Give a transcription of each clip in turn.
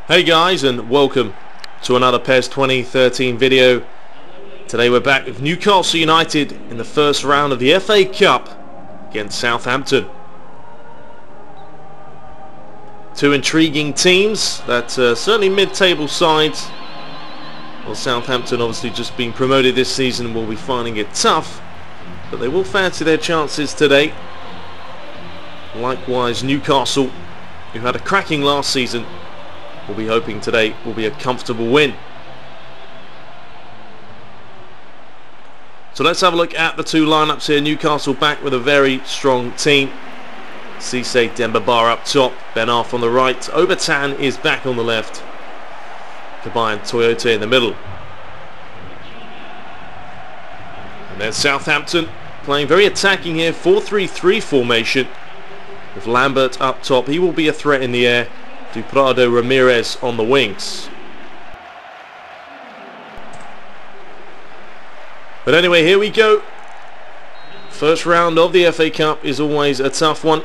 Hey guys, and welcome to another PES 2013 video. Today we're back with Newcastle United in the first round of the FA Cup against Southampton. Two intriguing teams that certainly mid-table sides. Well, Southampton obviously just being promoted this season will be finding it tough, but they will fancy their chances today. Likewise, Newcastle, who had a cracking last season, will be hoping today will be a comfortable win. So let's have a look at the two lineups here. Newcastle back with a very strong team. Cisse, Demba up top, Ben Arfa on the right, Obertan is back on the left, Kabay and Toyota in the middle. And then Southampton playing very attacking here, 4-3-3 formation with Lambert up top. He will be a threat in the air. Prado, Ramirez on the wings. But anyway, here we go. First round of the FA Cup is always a tough one,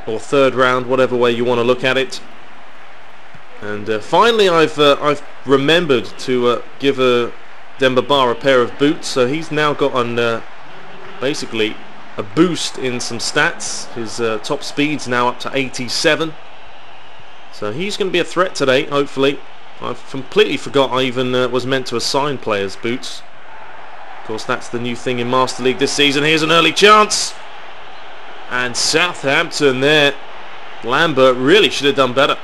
or third round, whatever way you want to look at it. And finally, I've remembered to give Demba a pair of boots, so he's now got on basically a boost in some stats. His top speed's now up to 87. So he's going to be a threat today, hopefully. I've completely forgot I even was meant to assign players boots. Of course, that's the new thing in Master League this season. Here's an early chance. And Southampton there. Lambert really should have done better.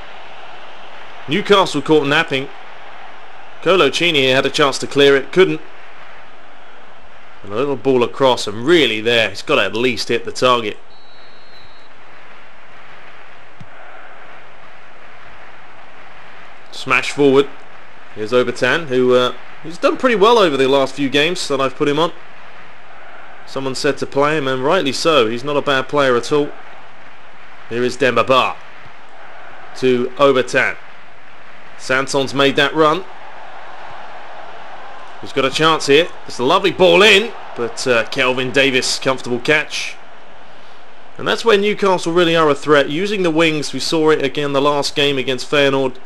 Newcastle caught napping. Coloccini had a chance to clear it, couldn't. And a little ball across, and really there, he's got to at least hit the target. Smash forward. Here's Obertan, who's done pretty well over the last few games that I've put him on. Someone said to play him, and rightly so. He's not a bad player at all. Here is Demba to Obertan. Sanson's made that run. He's got a chance here. It's a lovely ball in, but Kelvin Davis, comfortable catch. And that's where Newcastle really are a threat. Using the wings, we saw it again the last game against Feyenoord,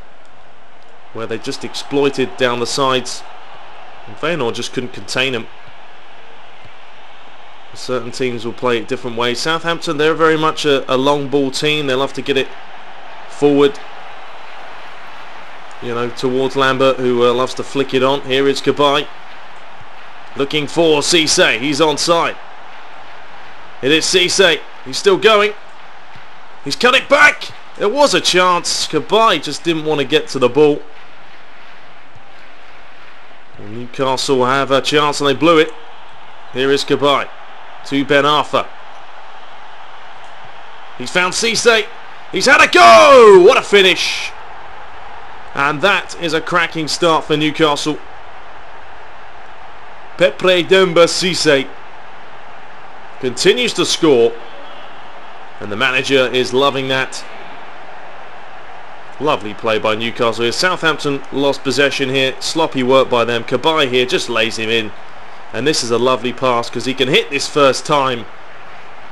where they just exploited down the sides, and Feyenoord just couldn't contain them. Certain teams will play it different ways. Southampton, they're very much a long ball team. They love to get it forward, you know, towards Lambert, who loves to flick it on. Here is Kabay looking for Cisse. He's onside. It is Cisse. He's still going. He's cut it back. There was a chance. Kabay just didn't want to get to the ball. And Newcastle have a chance and they blew it. Here is Kabay to Ben Arfa. He's found Cisse. He's had a go! What a finish! And that is a cracking start for Newcastle. Pepe Demba Cisse continues to score, and the manager is loving that. Lovely play by Newcastle here. Southampton lost possession here. Sloppy work by them. Kabay here just lays him in. And this is a lovely pass because he can hit this first time.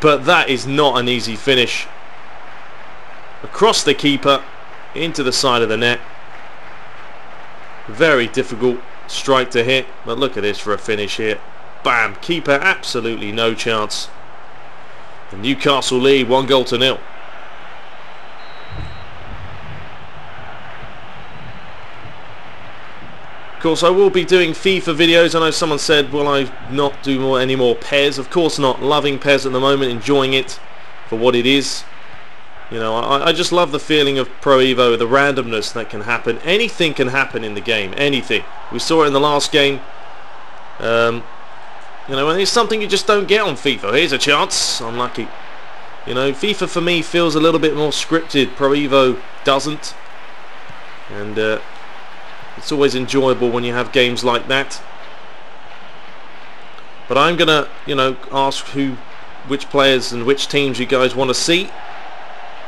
But that is not an easy finish. Across the keeper, into the side of the net. Very difficult strike to hit. But look at this for a finish here. Bam. Keeper absolutely no chance. The Newcastle lead 1-0. Of course, I will be doing FIFA videos. I know someone said, will I not do any more PES? Of course not. Loving PES at the moment, enjoying it for what it is. You know, I just love the feeling of Pro Evo, the randomness that can happen. Anything can happen in the game, anything. We saw it in the last game. You know, and it's something you just don't get on FIFA. Here's a chance. Unlucky. You know, FIFA for me feels a little bit more scripted. Pro Evo doesn't. And it's always enjoyable when you have games like that. But I'm gonna, you know, ask which players and which teams you guys want to see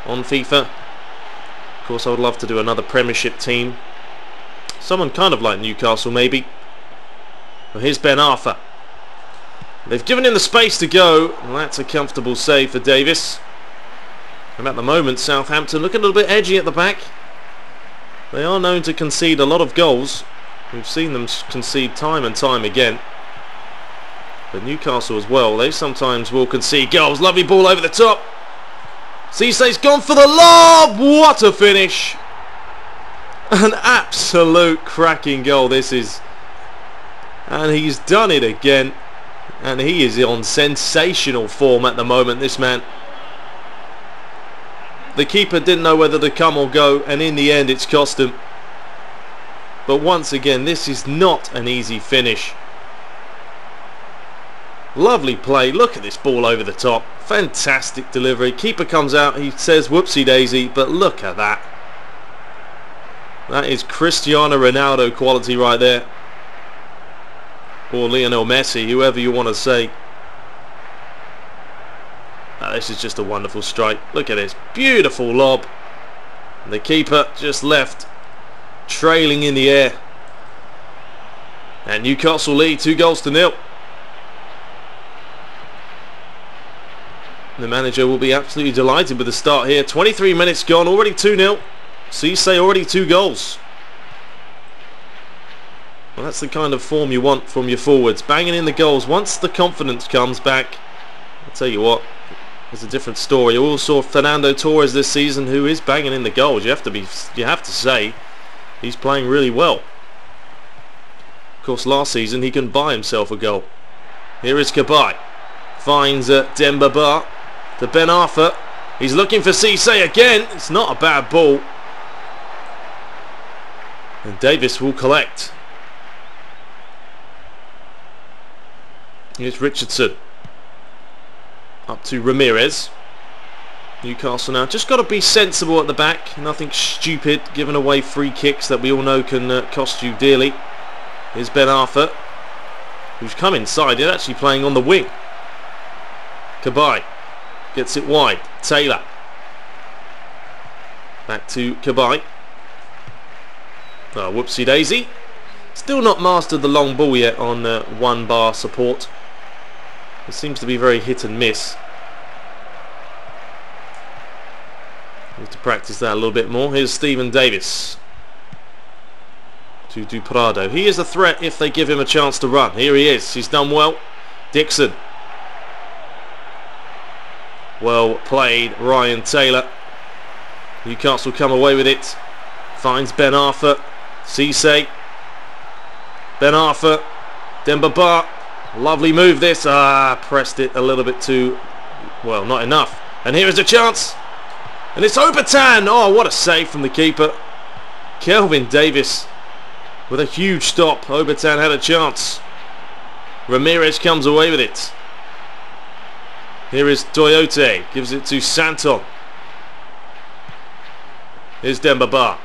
on FIFA. Of course, I would love to do another Premiership team. Someone kind of like Newcastle, maybe. Well, here's Ben Arfa. They've given him the space to go, and that's a comfortable save for Davis. And at the moment, Southampton look a little bit edgy at the back. They are known to concede a lot of goals. We've seen them concede time and time again. But Newcastle as well, they sometimes will concede goals. Lovely ball over the top. Cissé's gone for the lob. What a finish. An absolute cracking goal this is. And he's done it again. And he is on sensational form at the moment, this man. The keeper didn't know whether to come or go, and in the end it's cost him. But once again, this is not an easy finish. Lovely play. Look at this ball over the top. Fantastic delivery. Keeper comes out, he says whoopsie daisy, but look at that. That is Cristiano Ronaldo quality right there. Or Lionel Messi, whoever you want to say. This is just a wonderful strike. Look at this. Beautiful lob. And the keeper just left trailing in the air. And Newcastle lead 2-0. The manager will be absolutely delighted with the start here. 23 minutes gone, already 2-0. Cissé already 2 goals. Well, that's the kind of form you want from your forwards. Banging in the goals. Once the confidence comes back, I'll tell you what, it's a different story. You also saw Fernando Torres this season, who is banging in the goals. You have to say he's playing really well. Of course, last season he couldn't buy himself a goal. Here is Cabaye. Finds Demba Ba to Ben Arthur. He's looking for Cissé again. It's not a bad ball. And Davis will collect. Here's Richardson. Up to Ramirez. Newcastle now just got to be sensible at the back. Nothing stupid, giving away free kicks that we all know can cost you dearly. Here's Ben Arthur, who's come inside. He's actually playing on the wing. Cabaye gets it wide. Taylor. Back to Cabaye. Oh, whoopsie daisy. Still not mastered the long ball yet on 1-bar support. It seems to be very hit and miss. Need to practice that a little bit more. Here's Stephen Davis to Duprado. He is a threat if they give him a chance to run. Here he is. He's done well. Dixon. Well played, Ryan Taylor. Newcastle come away with it. Finds Ben Arthur. Cissé. Ben Arthur. Demba Ba. Lovely move this. Pressed it a little bit too, well, not enough. And here is a chance. And it's Obertan. Oh, what a save from the keeper. Kelvin Davis with a huge stop. Obertan had a chance. Ramirez comes away with it. Here is Toyote. Gives it to Santon. Here's Demba Ba.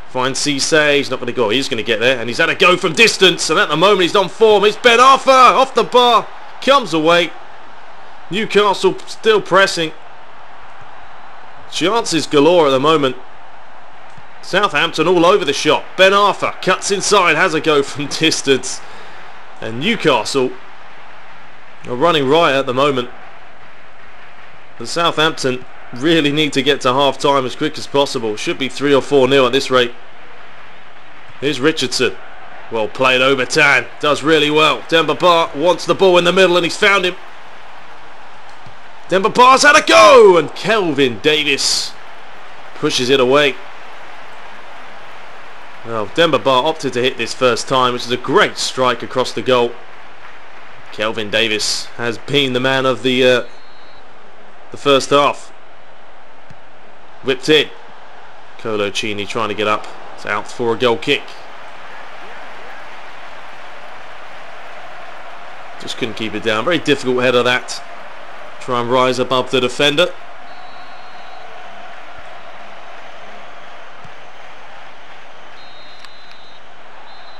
Finds Cissé. He's not going to go. He's going to get there. And he's had a go from distance. And at the moment he's on form. It's Ben Arthur. Off the bar. Comes away. Newcastle still pressing. Chances galore at the moment. Southampton all over the shot. Ben Arthur cuts inside. Has a go from distance. And Newcastle are running riot at the moment. The Southampton really need to get to half time as quick as possible. Should be 3 or 4-0 at this rate. Here's Richardson. Well played, Obertan. Does really well. Demba Ba wants the ball in the middle and he's found him. Demba Ba's had a go and Kelvin Davis pushes it away. Well, Demba Ba opted to hit this first time, which is a great strike across the goal. Kelvin Davis has been the man of the first half. Whipped in. Coloccini trying to get up. It's out for a goal kick. Just couldn't keep it down. Very difficult header that. Try and rise above the defender.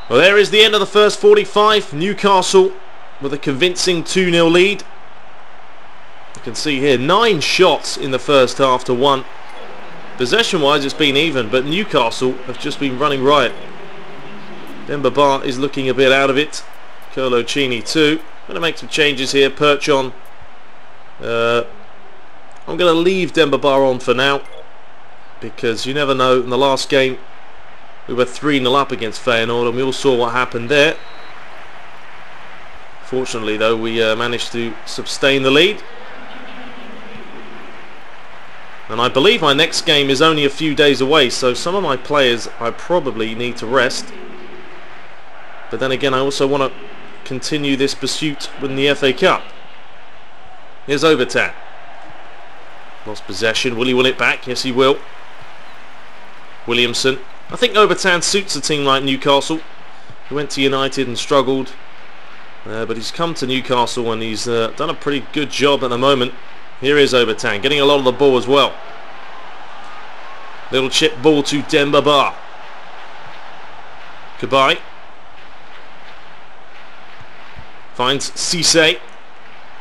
Well, there is the end of the first 45. Newcastle with a convincing 2-0 lead. You can see here 9 shots in the first half to 1. Possession wise it's been even, but Newcastle have just been running riot. Demba Ba is looking a bit out of it. Coloccini too. Going to make some changes here. Perch on. I'm going to leave Demba Ba on for now. because you never know. In the last game we were 3-0 up against Feyenoord and we all saw what happened there. Fortunately though, we managed to sustain the lead. And I believe my next game is only a few days away, so some of my players I probably need to rest. But then again, I also want to continue this pursuit in the FA Cup. Here's Overton. Lost possession. Will he win it back? Yes, he will. Williamson. I think Overton suits a team like Newcastle. He went to United and struggled. But he's come to Newcastle and he's done a pretty good job at the moment. Here is Overton, getting a lot of the ball as well. Little chip ball to Demba Ba. Goodbye. Finds Cisse.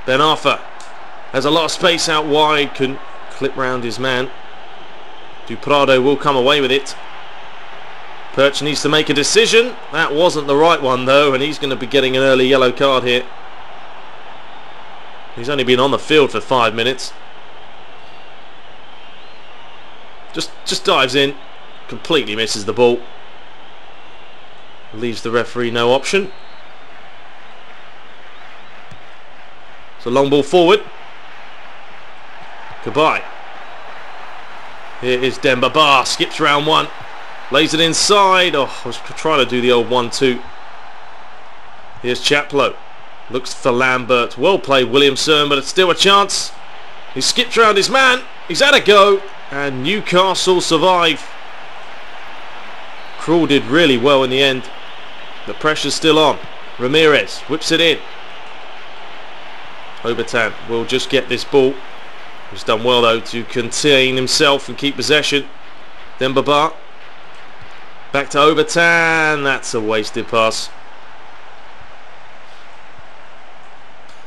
Ben Arthur has a lot of space out wide. Couldn't clip round his man. Duprado will come away with it. Perch needs to make a decision. That wasn't the right one though, and he's going to be getting an early yellow card here. He's only been on the field for 5 minutes. Just dives in, completely misses the ball. Leaves the referee no option. It's a long ball forward. Goodbye. Here is Demba Ba, skips round one. Lays it inside. Oh, I was trying to do the old 1-2. Here's Chaplow. Looks for Lambert. Well played, Williamson, but it's still a chance. He skips round his man. He's had a go. And Newcastle survive. Krul did really well in the end. The pressure's still on. Ramirez whips it in. Overton will just get this ball. He's done well though to contain himself and keep possession. Demba Ba. Back to Overton. That's a wasted pass.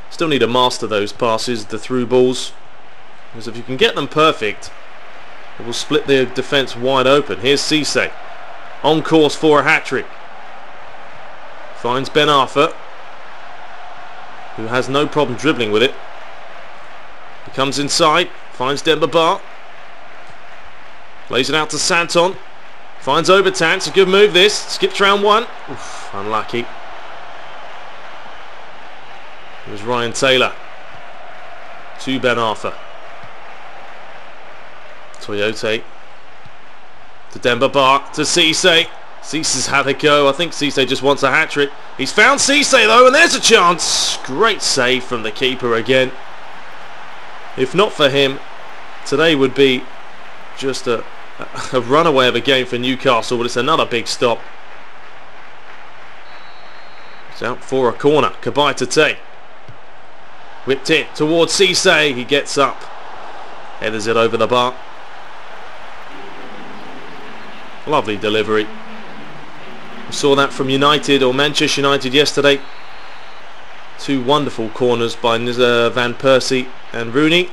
Still need to master those passes, the through balls, because if you can get them perfect, it will split the defence wide open. Here's Cisse, on course for a hat-trick. Finds Ben Arthur, who has no problem dribbling with it. He comes inside, finds Demba Ba, lays it out to Santon, finds Overton. It's a good move this, skips round one. Oof, unlucky. It was Ryan Taylor to Ben Arthur. Toyote to Demba Ba to Cisse. Cisse's had a go. I think Cisse just wants a hat-trick. He's found Cisse though, and there's a chance. Great save from the keeper again. If not for him, today would be just a runaway of a game for Newcastle, but it's another big stop. It's out for a corner. Goodbye to Tate. Whipped it towards Cisse. He gets up, headers it over the bar. Lovely delivery. We saw that from United, or Manchester United yesterday. Two wonderful corners by Van Persie and Rooney,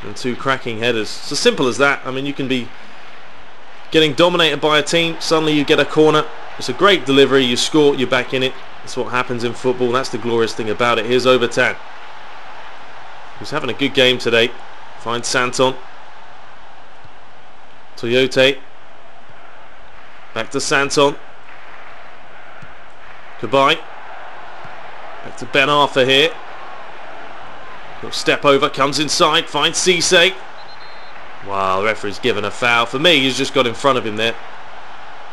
and two cracking headers. It's as simple as that. I mean, you can be getting dominated by a team, suddenly you get a corner. It's a great delivery, you score, you're back in it. That's what happens in football. That's the glorious thing about it. Here's Overton. He's having a good game today. Finds Santon. Toyote. Back to Santon. Goodbye. Back to Ben Arthur here. Little step over, comes inside, finds Cisse. Wow, the referee's given a foul. For me, he's just got in front of him there.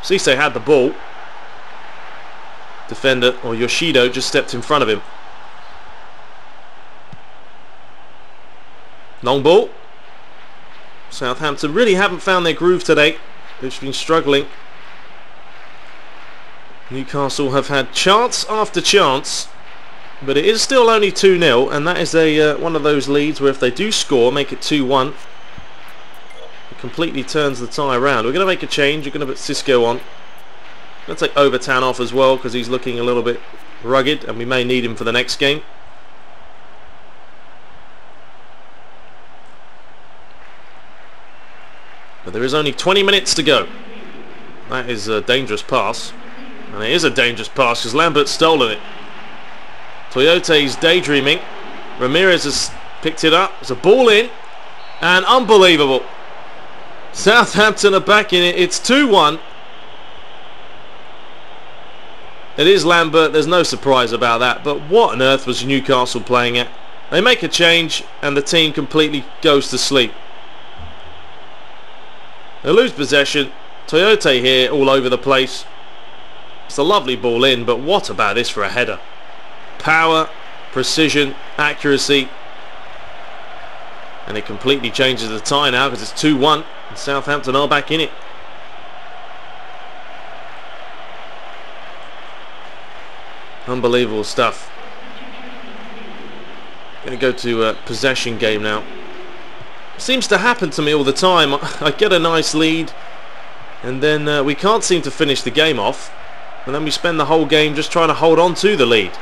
Cisse had the ball. Defender, or Yoshido, just stepped in front of him. Long ball. Southampton really haven't found their groove today. They've been struggling. Newcastle have had chance after chance, but it is still only 2-0, and that is a one of those leads where if they do score, make it 2-1, it completely turns the tie around. We're going to make a change. We're going to put Cisco on. I'm going to take Overton off as well because he's looking a little bit rugged, and we may need him for the next game. But there is only 20 minutes to go. That is a dangerous pass. And it is a dangerous pass because Lambert's stolen it. Toyote's daydreaming. Ramirez has picked it up. There's a ball in. And unbelievable. Southampton are back in it. It's 2-1. It is Lambert, there's no surprise about that, but what on earth was Newcastle playing at? They make a change and the team completely goes to sleep. They lose possession. Toyota here all over the place. It's a lovely ball in, but what about this for a header? Power, precision, accuracy, and it completely changes the tie now because it's 2-1 and Southampton are back in it. Unbelievable stuff. Going to go to possession game now. Seems to happen to me all the time. I get a nice lead and then we can't seem to finish the game off, and then we spend the whole game just trying to hold on to the lead.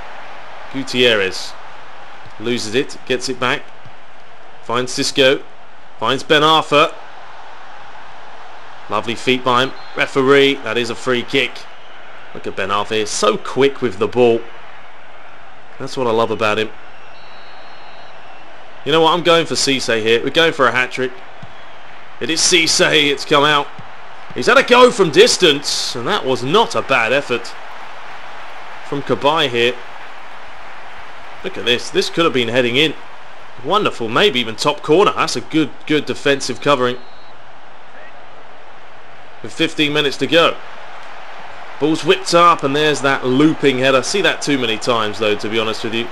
Gutierrez loses it, gets it back, finds Cisco, finds Ben Arthur. Lovely feet by him. Referee, that is a free kick. Look at Ben Arthur here, so quick with the ball. That's what I love about him. You know what, I'm going for Cisse here. We're going for a hat-trick. It is Cisse, it's come out. He's had a go from distance, and that was not a bad effort from Kabai here. Look at this, this could have been heading in. Wonderful, maybe even top corner. That's a good defensive covering. With 15 minutes to go. Ball's whipped up, and there's that looping header. See that too many times though, to be honest with you.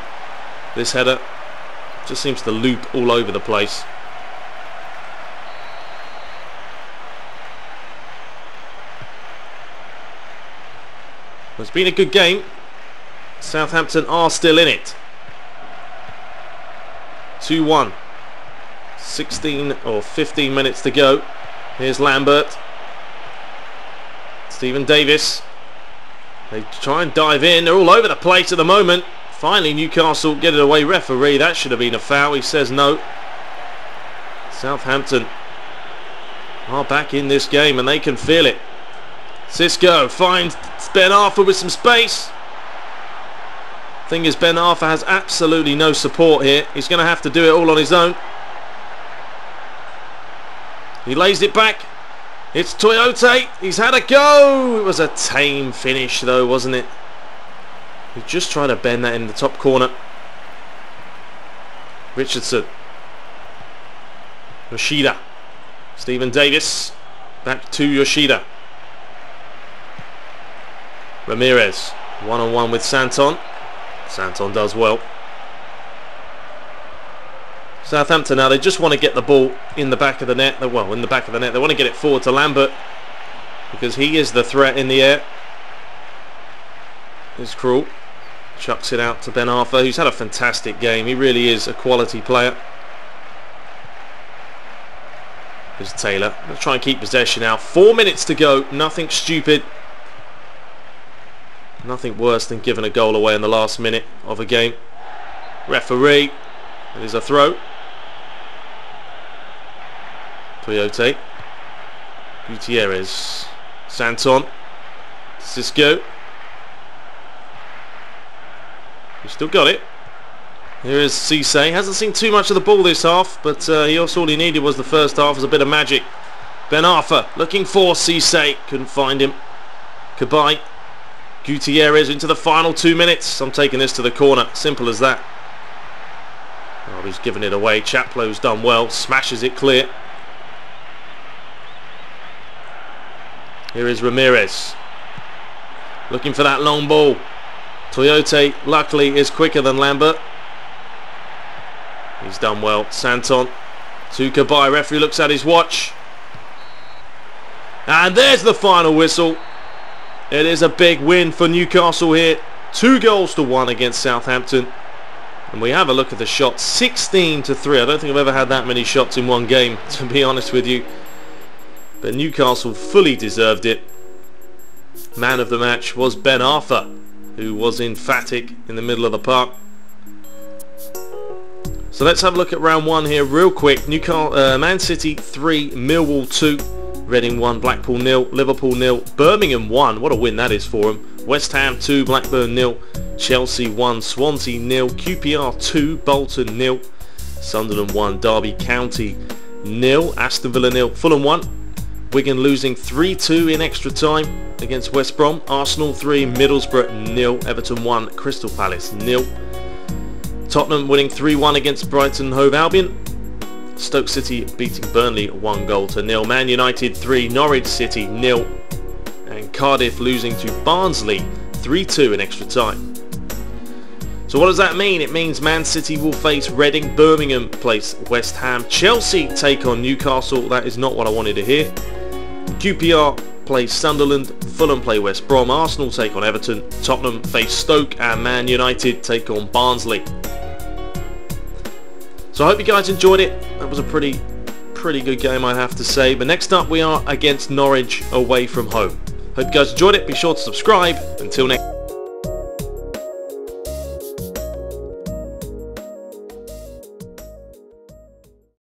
This header just seems to loop all over the place. It's been a good game. Southampton are still in it. 2-1. 16 or 15 minutes to go. Here's Lambert. Stephen Davis. They try and dive in. They're all over the place at the moment. Finally Newcastle get it away. Referee, that should have been a foul. He says no. Southampton are back in this game and they can feel it. Cisco finds Ben Arthur with some space. Thing is, Ben Arthur has absolutely no support here. He's going to have to do it all on his own. He lays it back. It's Toyota. He's had a go. It was a tame finish though, wasn't it? He just tried to bend that in the top corner. Richardson. Yoshida. Stephen Davis. Back to Yoshida. Ramirez. One-on-one with Santon. Santon does well. Southampton now, they just want to get the ball in the back of the net. Well, in the back of the net. They want to get it forward to Lambert because he is the threat in the air. It's Cruel. Chucks it out to Ben Arthur, who's had a fantastic game. He really is a quality player. There's Taylor. Let's try and keep possession now. 4 minutes to go. Nothing stupid. Nothing worse than giving a goal away in the last minute of a game. Referee. It is a throw. Toyota. Gutierrez. Santon. Cisco. He's still got it. Here is Cisse. Hasn't seen too much of the ball this half, but all he needed was the first half, was a bit of magic. Ben Arthur looking for Cisse. Couldn't find him. Kabai. Gutierrez into the final 2 minutes. I'm taking this to the corner. Simple as that. Oh, he's given it away. Chaplow's done well. Smashes it clear. Here is Ramirez. Looking for that long ball. Toyota, luckily, is quicker than Lambert. He's done well. Santon to Kabai. Referee looks at his watch. And there's the final whistle. It is a big win for Newcastle here. 2-1 against Southampton. And we have a look at the shots. 16-3. I don't think I've ever had that many shots in one game, to be honest with you. But Newcastle fully deserved it. Man of the match was Ben Arthur, who was emphatic in the middle of the park. So let's have a look at round one here real quick. Man City 3, Millwall 2. Reading 1, Blackpool 0, Liverpool 0, Birmingham 1, what a win that is for them. West Ham 2, Blackburn 0, Chelsea 1, Swansea 0, QPR 2, Bolton 0, Sunderland 1, Derby County 0, Aston Villa 0, Fulham 1, Wigan losing 3-2 in extra time against West Brom. Arsenal 3, Middlesbrough 0, Everton 1, Crystal Palace 0. Tottenham winning 3-1 against Brighton and Hove Albion. Stoke City beating Burnley 1-0. Man United 3, Norwich City 0. And Cardiff losing to Barnsley 3-2 in extra time. So what does that mean? It means Man City will face Reading, Birmingham place West Ham, Chelsea take on Newcastle. That is not what I wanted to hear. QPR plays Sunderland, Fulham play West Brom, Arsenal take on Everton, Tottenham face Stoke, and Man United take on Barnsley. So I hope you guys enjoyed it. That was a pretty good game, I have to say. But next up we are against Norwich away from home. Hope you guys enjoyed it. Be sure to subscribe. Until next